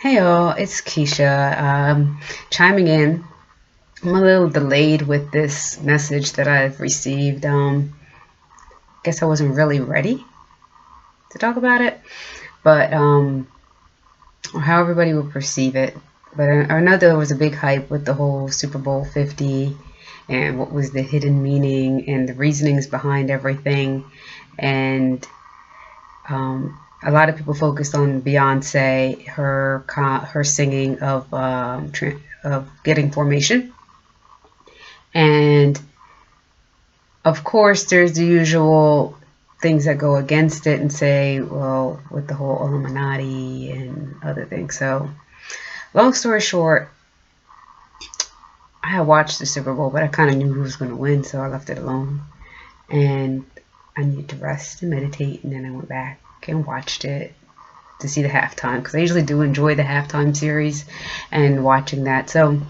Hey all, it's Keisha, chiming in. I'm a little delayed with this message that I've received. Guess I wasn't really ready to talk about it, but or how everybody will perceive it. But I know there was a big hype with the whole Super Bowl 50 and what was the hidden meaning and the reasonings behind everything. And a lot of people focused on Beyonce, her singing of Getting Formation, and of course there's the usual things that go against it and say, well, with the whole Illuminati and other things. So, long story short, I had watched the Super Bowl, but I kind of knew who was going to win, so I left it alone. And I needed to rest and meditate, and then I went back and watched it to see the halftime, because I usually do enjoy the halftime series and watching that. So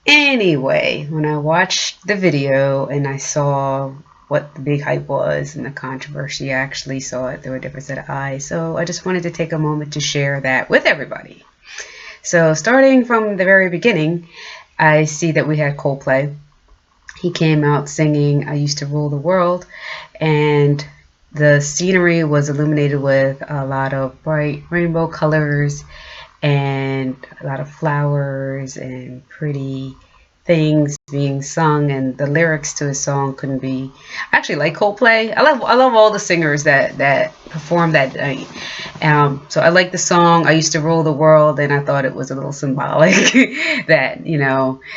anyway, when I watched the video and I saw what the big hype was and the controversy, I actually saw it through a different set of eyes. So I just wanted to take a moment to share that with everybody. So starting from the very beginning, I see that we had Coldplay. He came out singing I Used to Rule the World, and the scenery was illuminated with a lot of bright rainbow colors and a lot of flowers and pretty things being sung, and the lyrics to his song couldn't be. I actually like Coldplay. I love all the singers that performed that night. So I like the song I Used to Rule the World, and I thought it was a little symbolic that,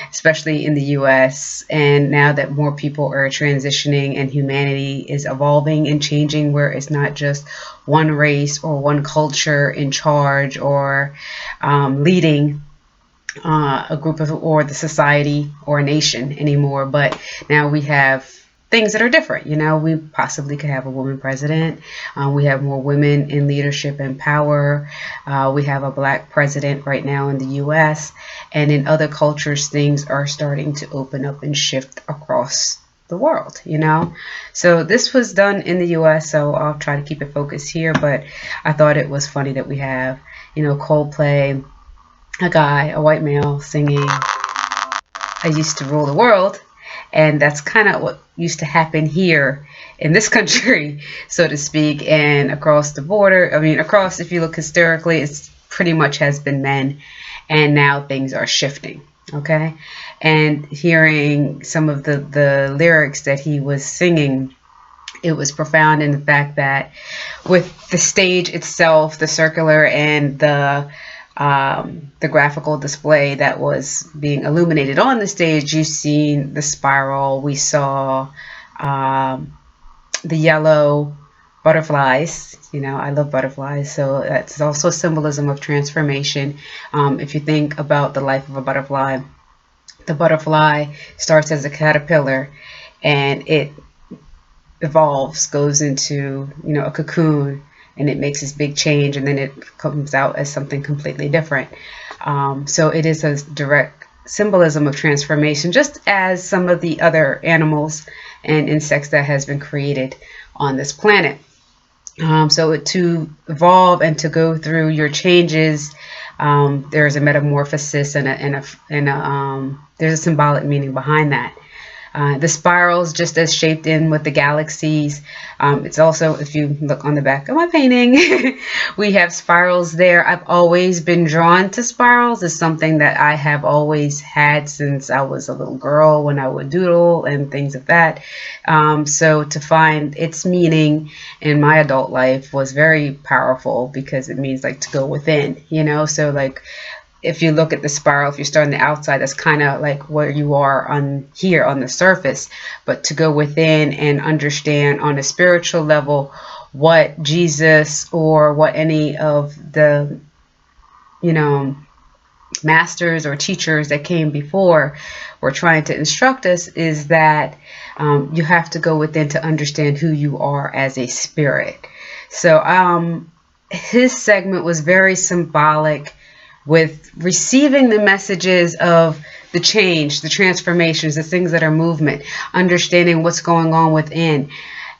especially in the US, and now that more people are transitioning and humanity is evolving and changing, where it's not just one race or one culture in charge or leading a group of, or the society or a nation anymore, but now we have things that are different. We possibly could have a woman president. We have more women in leadership and power. We have a black president right now in the US, and in other cultures things are starting to open up and shift across the world. So this was done in the US, so I'll try to keep it focused here, but I thought it was funny that we have Coldplay, a guy, a white male, singing I Used to Rule the World. And that's kind of what used to happen here in this country, so to speak, and across the border. I mean, across, if you look historically, it's pretty much has been men, and now things are shifting. Okay. And hearing some of the lyrics that he was singing, it was profound in the fact that with the stage itself, the circular, and the graphical display that was being illuminated on the stage, you've seen the spiral. We saw the yellow butterflies. I love butterflies, so that's also symbolism of transformation. If you think about the life of a butterfly, the butterfly starts as a caterpillar and it evolves, goes into a cocoon, and it makes this big change, and then it comes out as something completely different. So it is a direct symbolism of transformation, just as some of the other animals and insects that has been created on this planet. So to evolve and to go through your changes, there's a metamorphosis and there's a symbolic meaning behind that. The spirals, just as shaped in with the galaxies. It's also, if you look on the back of my painting, we have spirals there. I've always been drawn to spirals. It's something that I have always had since I was a little girl, when I would doodle and things of that. So to find its meaning in my adult life was very powerful, because it means like to go within, so like, if you look at the spiral, if you start on the outside, that's kind of like where you are on here on the surface. But to go within and understand on a spiritual level what Jesus or what any of the, masters or teachers that came before were trying to instruct us, is that you have to go within to understand who you are as a spirit. So his segment was very symbolic, with receiving the messages of the change, the transformations, the things that are movement, understanding what's going on within.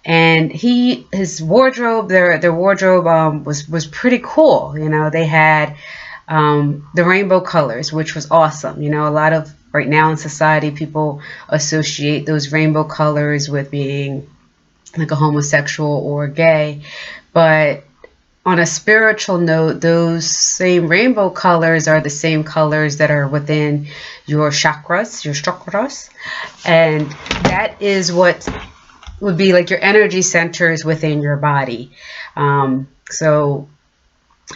and his wardrobe, their wardrobe was pretty cool. You know, they had the rainbow colors, which was awesome. You know, a lot of right now in society, people associate those rainbow colors with being like a homosexual or gay, but on a spiritual note, those same rainbow colors are the same colors that are within your chakras, and that is what would be like your energy centers within your body. So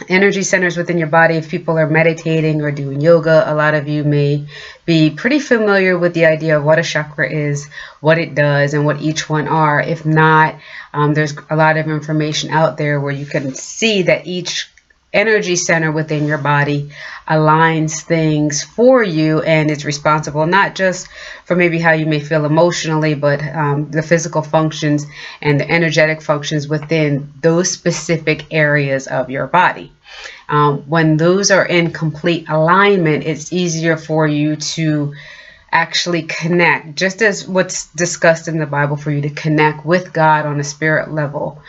energy centers within your body, if people are meditating or doing yoga, a lot of you may be pretty familiar with the idea of what a chakra is, what it does, and what each one are. If not, there's a lot of information out there where you can see that each energy center within your body aligns things for you and is responsible not just for maybe how you may feel emotionally, but the physical functions and the energetic functions within those specific areas of your body. When those are in complete alignment, it's easier for you to actually connect, just as what's discussed in the Bible, for you to connect with God on a spirit level.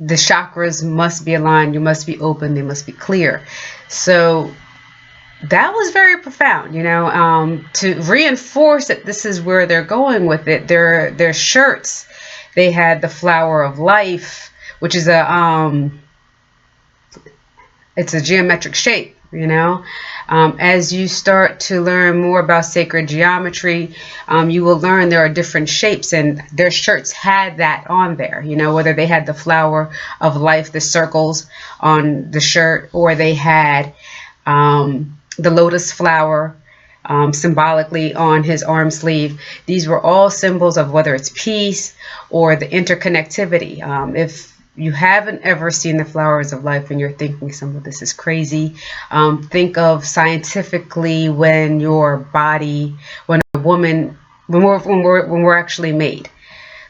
The chakras must be aligned, you must be open, they must be clear. So that was very profound, you know, to reinforce that this is where they're going with it. Their shirts, they had the flower of life, which is it's a geometric shape, you know. As you start to learn more about sacred geometry, you will learn there are different shapes, and their shirts had that on there, you know, whether they had the flower of life, the circles on the shirt, or they had the lotus flower symbolically on his arm sleeve. These were all symbols of whether it's peace or the interconnectivity. If you haven't ever seen the flowers of life and you're thinking some of this is crazy, think of scientifically when your body, when a woman, when we're actually made.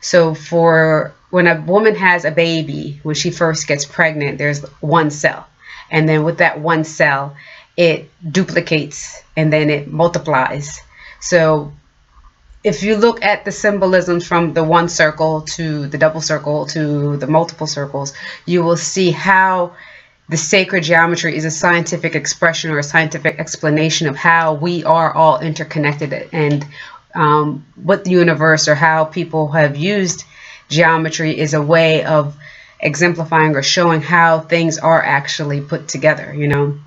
So when a woman has a baby, when she first gets pregnant, there's one cell, and then with that one cell, it duplicates and then it multiplies. So if you look at the symbolisms from the one circle to the double circle to the multiple circles, you will see how the sacred geometry is a scientific expression or a scientific explanation of how we are all interconnected, and what the universe or how people have used geometry is a way of exemplifying or showing how things are actually put together, you know.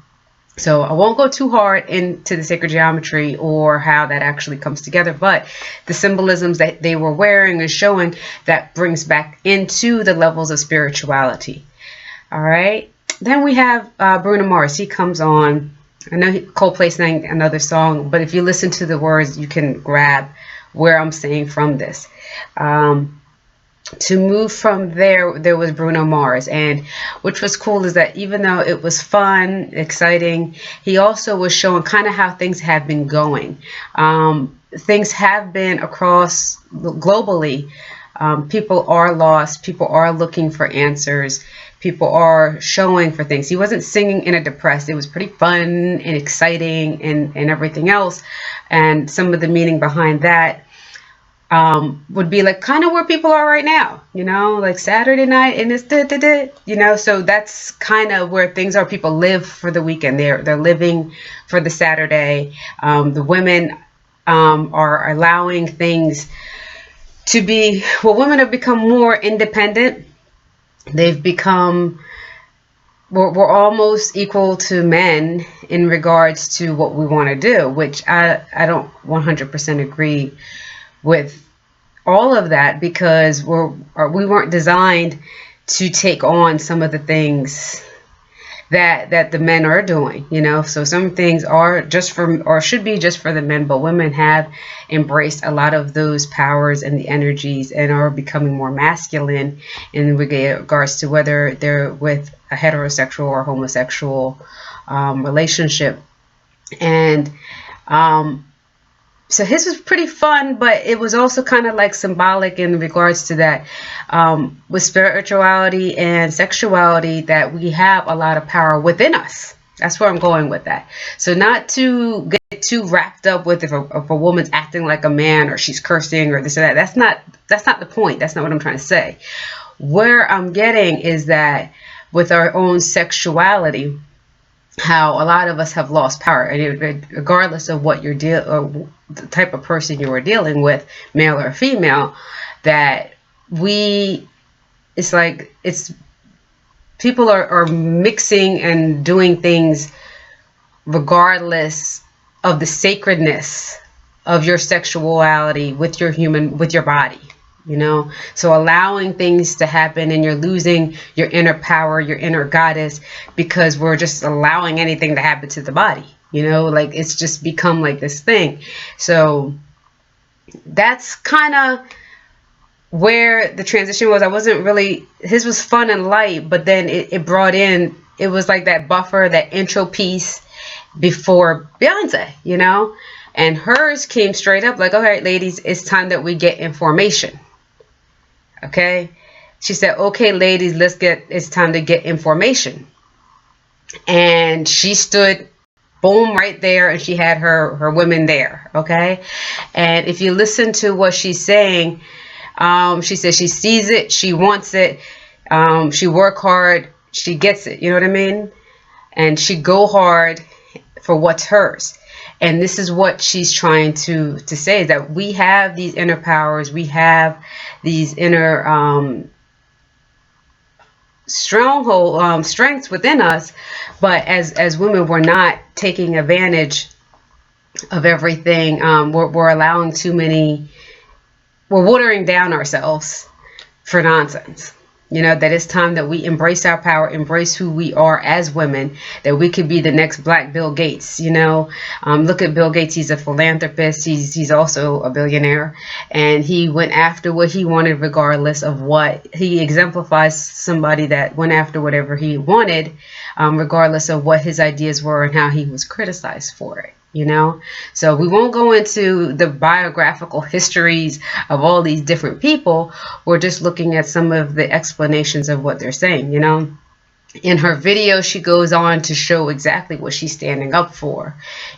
So I won't go too hard into the sacred geometry or how that actually comes together, but the symbolisms that they were wearing and showing, that brings back into the levels of spirituality. All right. Then we have Bruno Mars. He comes on. I know Coldplay sang another song, but if you listen to the words, you can grab where I'm saying from this. To move from there was Bruno Mars, and which was cool is that even though it was fun, exciting, he also was showing kind of how things have been going. Things have been across globally. People are lost. People are looking for answers. People are showing for things. He wasn't singing in a depressed. It was pretty fun and exciting and everything else. And some of the meaning behind that would be like kind of where people are right now, you know, like Saturday night and it's you know, so that's kind of where things are. People live for the weekend. They're living for the Saturday. The women are allowing things to be, well, women have become more independent. They've become, we're almost equal to men in regards to what we want to do, which I don't 100% agree with all of that, because we weren't designed to take on some of the things that the men are doing, you know. So some things are just for, or should be just for the men, but women have embraced a lot of those powers and the energies and are becoming more masculine in regards to whether they're with a heterosexual or homosexual relationship. And so his was pretty fun, but it was also kind of like symbolic in regards to that, with spirituality and sexuality, that we have a lot of power within us. That's where I'm going with that. So not to get too wrapped up with if a woman's acting like a man or she's cursing or this or that. That's not the point. That's not what I'm trying to say. Where I'm getting is that with our own sexuality, how a lot of us have lost power, and regardless of what you're or the type of person you are dealing with, male or female, that it's people are mixing and doing things regardless of the sacredness of your sexuality with your body, so allowing things to happen, and you're losing your inner power, your inner goddess, because we're just allowing anything to happen to the body, like it's just become like this thing. So that's kind of where the transition was. I wasn't really, his was fun and light, but then it brought in, it was like that buffer, that intro piece before Beyonce, and hers came straight up like, all right, ladies, it's time that we get information. Okay. She said, okay, ladies, it's time to get information. And she stood boom right there, and she had her women there. Okay. And if you listen to what she's saying, she says she sees it, she wants it, she work hard, she gets it, you know what I mean? And she go hard for what's hers. And this is what she's trying to say, is that we have these inner powers, we have these inner strengths within us, but as women, we're not taking advantage of everything. We're allowing too many, we're watering down ourselves for nonsense. That it's time that we embrace our power, embrace who we are as women, that we could be the next Black Bill Gates. Look at Bill Gates. He's a philanthropist. He's also a billionaire, and he went after what he wanted, regardless of what. He exemplifies somebody that went after whatever he wanted, regardless of what his ideas were and how he was criticized for it. So we won't go into the biographical histories of all these different people. We're just looking at some of the explanations of what they're saying. In her video, she goes on to show exactly what she's standing up for,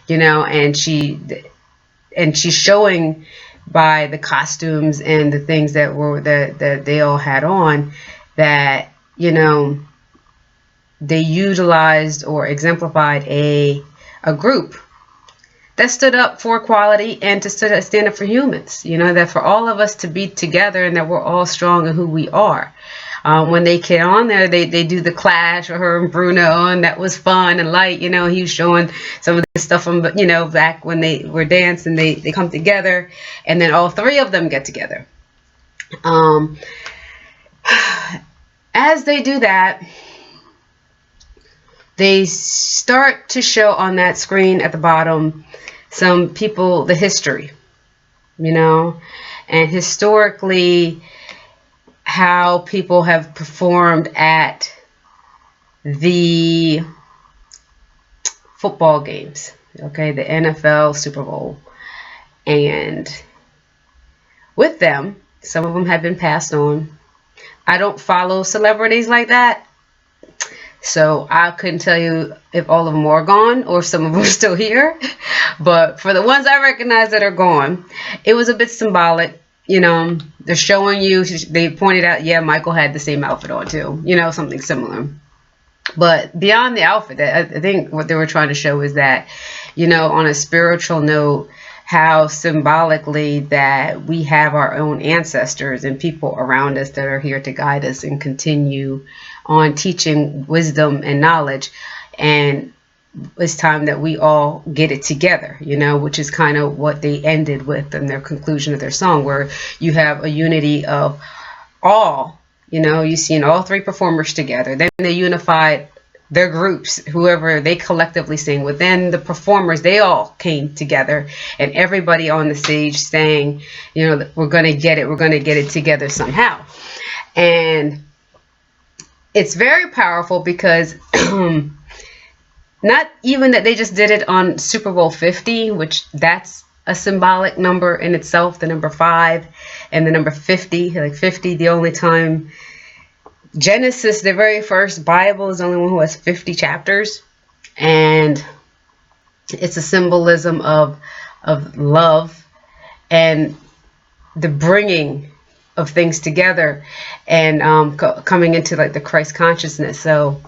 and she's showing by the costumes and the things that they all had on, that they utilized or exemplified a group that stood up for equality and to stand up for humans, that for all of us to be together, and that we're all strong in who we are. When they get on there, they do the clash with her and Bruno, and that was fun and light. He was showing some of the stuff from, back when they were dancing, they come together, and then all three of them get together. As they do that, they start to show on that screen at the bottom some people, the history, and historically how people have performed at the football games, okay, the NFL Superbowl. And with them, some of them have been passed on. I don't follow celebrities like that, so I couldn't tell you if all of them are gone or some of them are still here. But for the ones I recognize that are gone, it was a bit symbolic. They're showing you, they pointed out, yeah, Michael had the same outfit on too, something similar. But beyond the outfit, I think what they were trying to show is that, on a spiritual note, how symbolically that we have our own ancestors and people around us that are here to guide us and continue on teaching wisdom and knowledge. And it's time that we all get it together, which is kind of what they ended with in their conclusion of their song, where you have a unity of all, you've seen all three performers together. Then they unified their groups, whoever they collectively sing with. Then the performers, they all came together, and everybody on the stage saying, we're going to get it. We're going to get it together somehow. And it's very powerful because not even that they just did it on Super Bowl 50, which that's a symbolic number in itself, the number 5 and the number 50, like 50, the only time Genesis, the very first Bible, is the only one who has 50 chapters. And It's a symbolism of love and the bringing of things together, and coming into like the Christ consciousness. So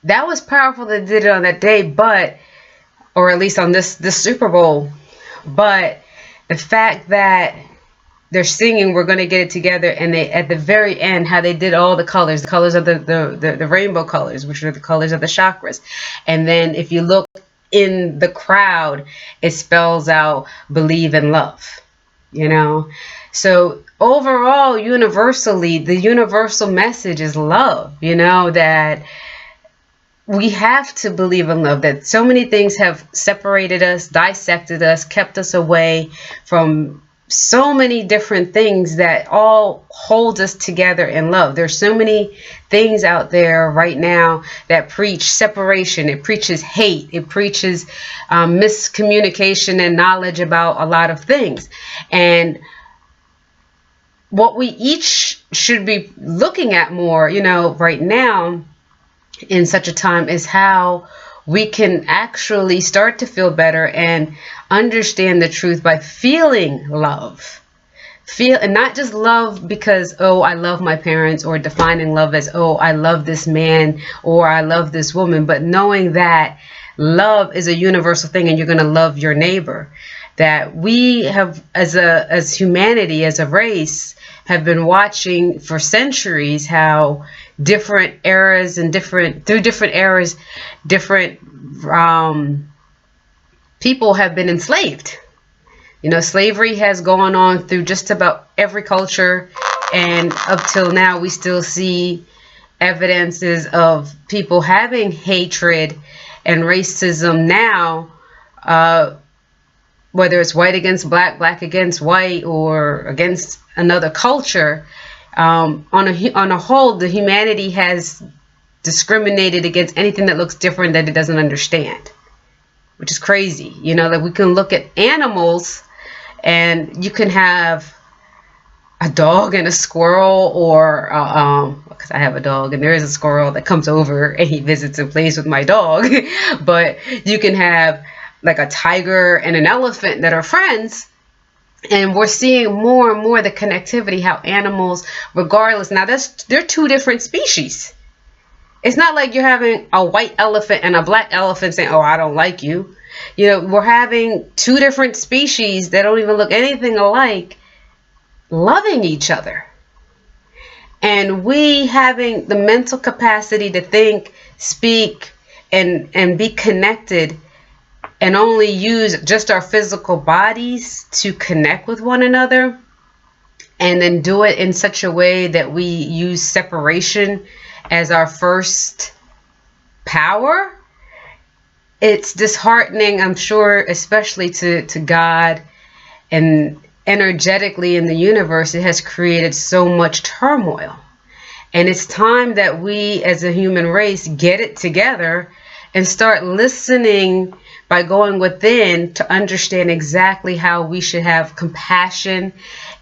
that was powerful that did it on that day, but, or at least on this Super Bowl. But the fact that they're singing "We're Gonna Get It Together," and they, at the very end, how they did all the colors of the rainbow colors, which are the colors of the chakras. And then if you look in the crowd, it spells out "Believe in Love," you know. So overall, universally, the universal message is love, you know, that we have to believe in love, that so many things have separated us, dissected us, kept us away from so many different things that all hold us together in love. There's so many things out there right now that preach separation. It preaches hate. It preaches miscommunication and knowledge about a lot of things. And what we each should be looking at more, you know, right now in such a time, is how we can actually start to feel better and understand the truth by feeling love. Feel, and not just love because, oh, I love my parents, or defining love as, oh, I love this man or I love this woman, but knowing that love is a universal thing and you're going to love your neighbor. That we have, as humanity, as a race, have been watching for centuries how different eras and different people have been enslaved. You know, slavery has gone on through just about every culture, and up till now we still see evidences of people having hatred and racism now, whether it's white against black, black against white, or against another culture. On a whole, the humanity has discriminated against anything that looks different that it doesn't understand, which is crazy. You know, like we can look at animals, and you can have a dog and a squirrel, or because I have a dog and there is a squirrel that comes over and he visits and plays with my dog. But you can have like a tiger and an elephant that are friends. And we're seeing more and more the connectivity, how animals, regardless, now they're two different species. It's not like you're having a white elephant and a black elephant saying, oh, I don't like you. You know, we're having two different species that don't even look anything alike loving each other. And we having the mental capacity to think, speak, and be connected, and only use just our physical bodies to connect with one another, and then do it in such a way that we use separation as our first power. It's disheartening, I'm sure, especially to God, and energetically in the universe. It has created so much turmoil. And it's time that we as a human race get it together and start listening by going within to understand exactly how we should have compassion,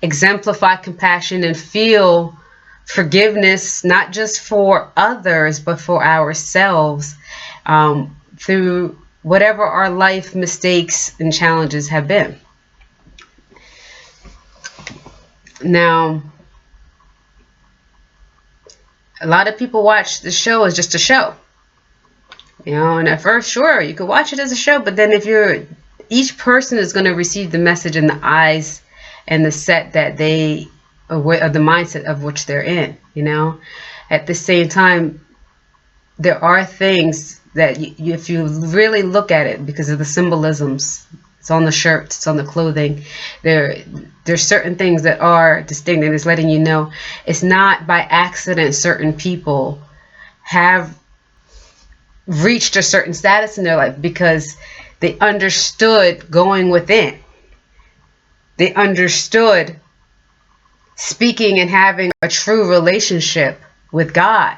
exemplify compassion, and feel forgiveness, not just for others, but for ourselves, through whatever our life mistakes and challenges have been. Now, a lot of people watch the show as just a show. You know, and at first, sure, you could watch it as a show, but then each person is going to receive the message in the eyes and the set that they, of the mindset of which they're in, you know. At the same time, there are things that if you really look at it, because of the symbolisms, it's on the shirts, it's on the clothing, there's certain things that are distinct, and it's letting you know it's not by accident certain people have reached a certain status in their life, because they understood going within. They understood speaking and having a true relationship with God,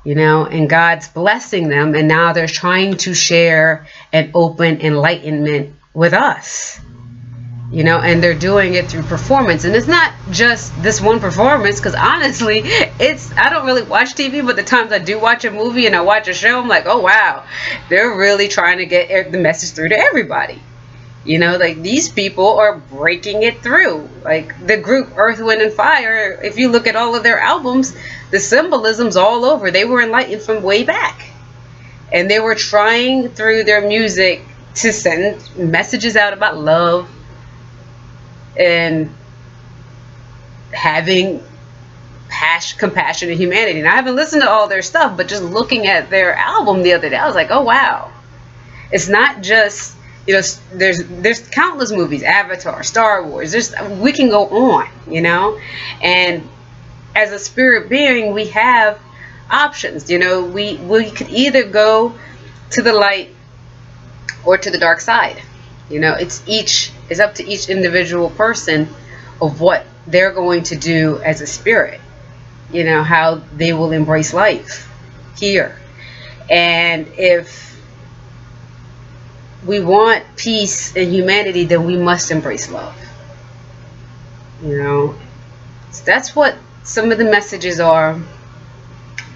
you know, and God's blessing them, and now they're trying to share an open enlightenment with us. and they're doing it through performance. And it's not just this one performance, because honestly, I don't really watch TV, but the times I do watch a movie and I watch a show, I'm like, oh wow, they're really trying to get the message through to everybody. Like these people are breaking it through. Like the group Earth, Wind and Fire, if you look at all of their albums, the symbolism's all over. They were enlightened from way back. And they were trying through their music to send messages out about love and having compassion and humanity. And I haven't listened to all their stuff, but just looking at their album the other day, I was like, oh wow. It's not just, there's countless movies, Avatar, Star Wars, we can go on, and as a spirit being, we have options. We could either go to the light or to the dark side. It's up to each individual person of what they're going to do as a spirit, how they will embrace life here. And if we want peace and humanity, then we must embrace love. So that's what some of the messages are.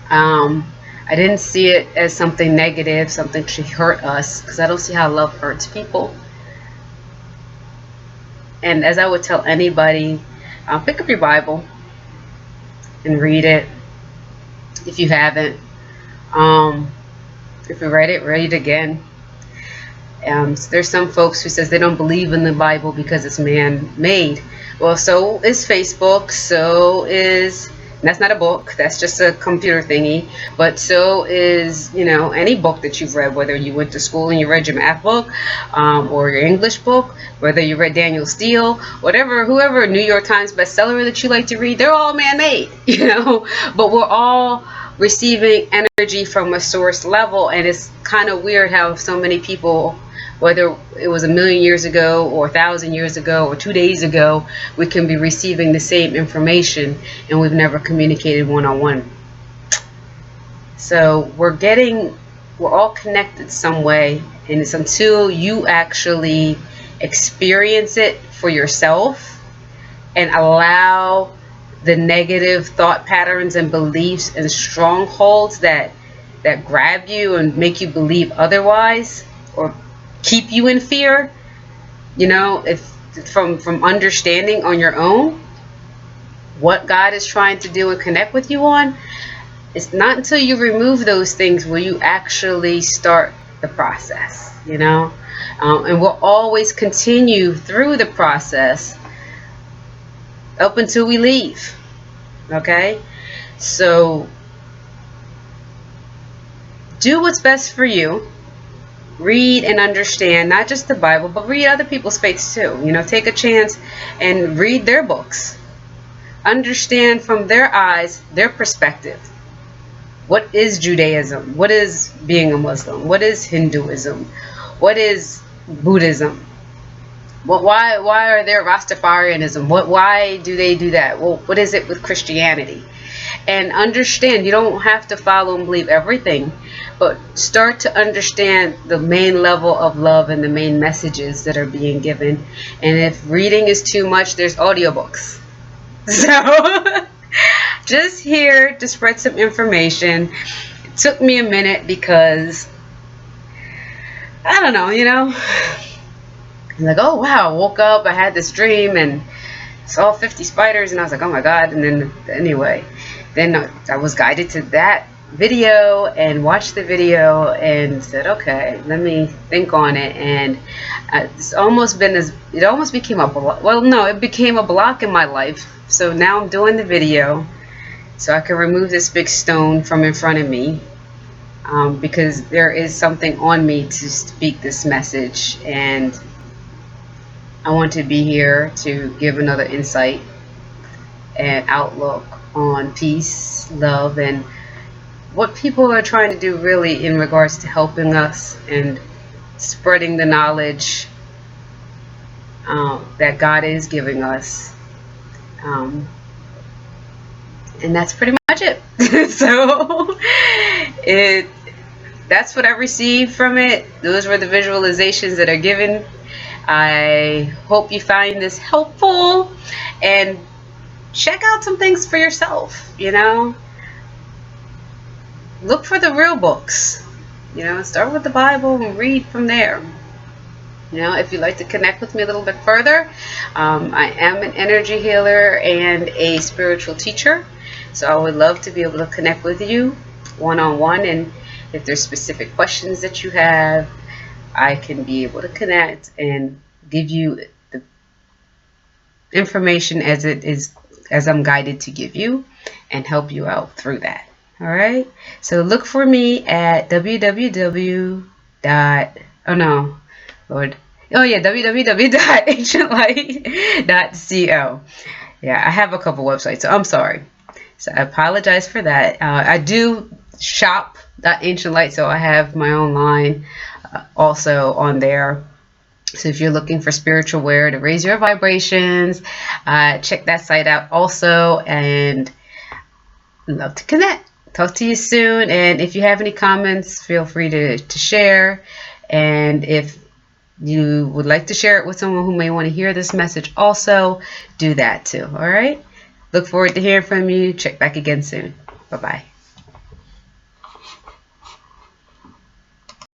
I didn't see it as something negative, something to hurt us, because I don't see how love hurts people. And as I would tell anybody, pick up your Bible and read it if you haven't. If you read it again. There's some folks who says they don't believe in the Bible because it's man-made. Well, so is Facebook, so is... That's not a book, that's just a computer thingy. But so is, any book that you've read, whether you went to school and you read your math book, or your English book, whether you read Daniel Steele, whoever New York Times bestseller that you like to read, they're all man-made, But we're all receiving energy from a source level, and it's kind of weird how so many people, whether it was 1,000,000 years ago or 1,000 years ago or 2 days ago, we can be receiving the same information and we've never communicated one-on-one. So we're all connected some way, and it's until you actually experience it for yourself and allow the negative thought patterns and beliefs and strongholds that grab you and make you believe otherwise, or keep you in fear, if from understanding on your own what God is trying to do and connect with you on. It's not until you remove those things will you actually start the process, and we'll always continue through the process up until we leave. Okay, so do what's best for you. Read and understand not just the Bible, but read other people's faiths too. Take a chance and read their books. Understand from their eyes, their perspective. What is Judaism? What is being a Muslim? What is Hinduism? What is Buddhism? Why are there Rastafarianism? Why do they do that? Well, what is it with Christianity? And understand, you don't have to follow and believe everything, but start to understand the main level of love and the main messages that are being given. And if reading is too much, there's audiobooks. So just here to spread some information. It took me a minute because I don't know, I'm like, oh wow, woke up, I had this dream and saw 50 spiders, and I was like, oh my god. And then anyway, then I was guided to that video and watched the video and said, okay, let me think on it. And it almost became a block. Well, no, it became a block in my life. So now I'm doing the video so I can remove this big stone from in front of me, because there is something on me to speak this message, and I want to be here to give another insight and outlook on peace, love, and what people are trying to do really in regards to helping us and spreading the knowledge that God is giving us. And that's pretty much it. So that's what I received from it. Those were the visualizations that are given. I hope you find this helpful, and check out some things for yourself. Look for the real books. Start with the Bible and read from there. If you'd like to connect with me a little bit further, I am an energy healer and a spiritual teacher. So I would love to be able to connect with you one-on-one. And if there's specific questions that you have, I can be able to connect and give you the information as I'm guided to give you, and help you out through that. All right. So look for me at www.ancientlight.co. Yeah, I have a couple websites, so I'm sorry. So I apologize for that. I do shop Ancient Light, so I have my own line also on there. So if you're looking for spiritual wear to raise your vibrations, check that site out also, and love to connect. Talk to you soon, and if you have any comments, feel free to share. And if you would like to share it with someone who may want to hear this message also, do that too. All right? Look forward to hearing from you. Check back again soon. Bye-bye.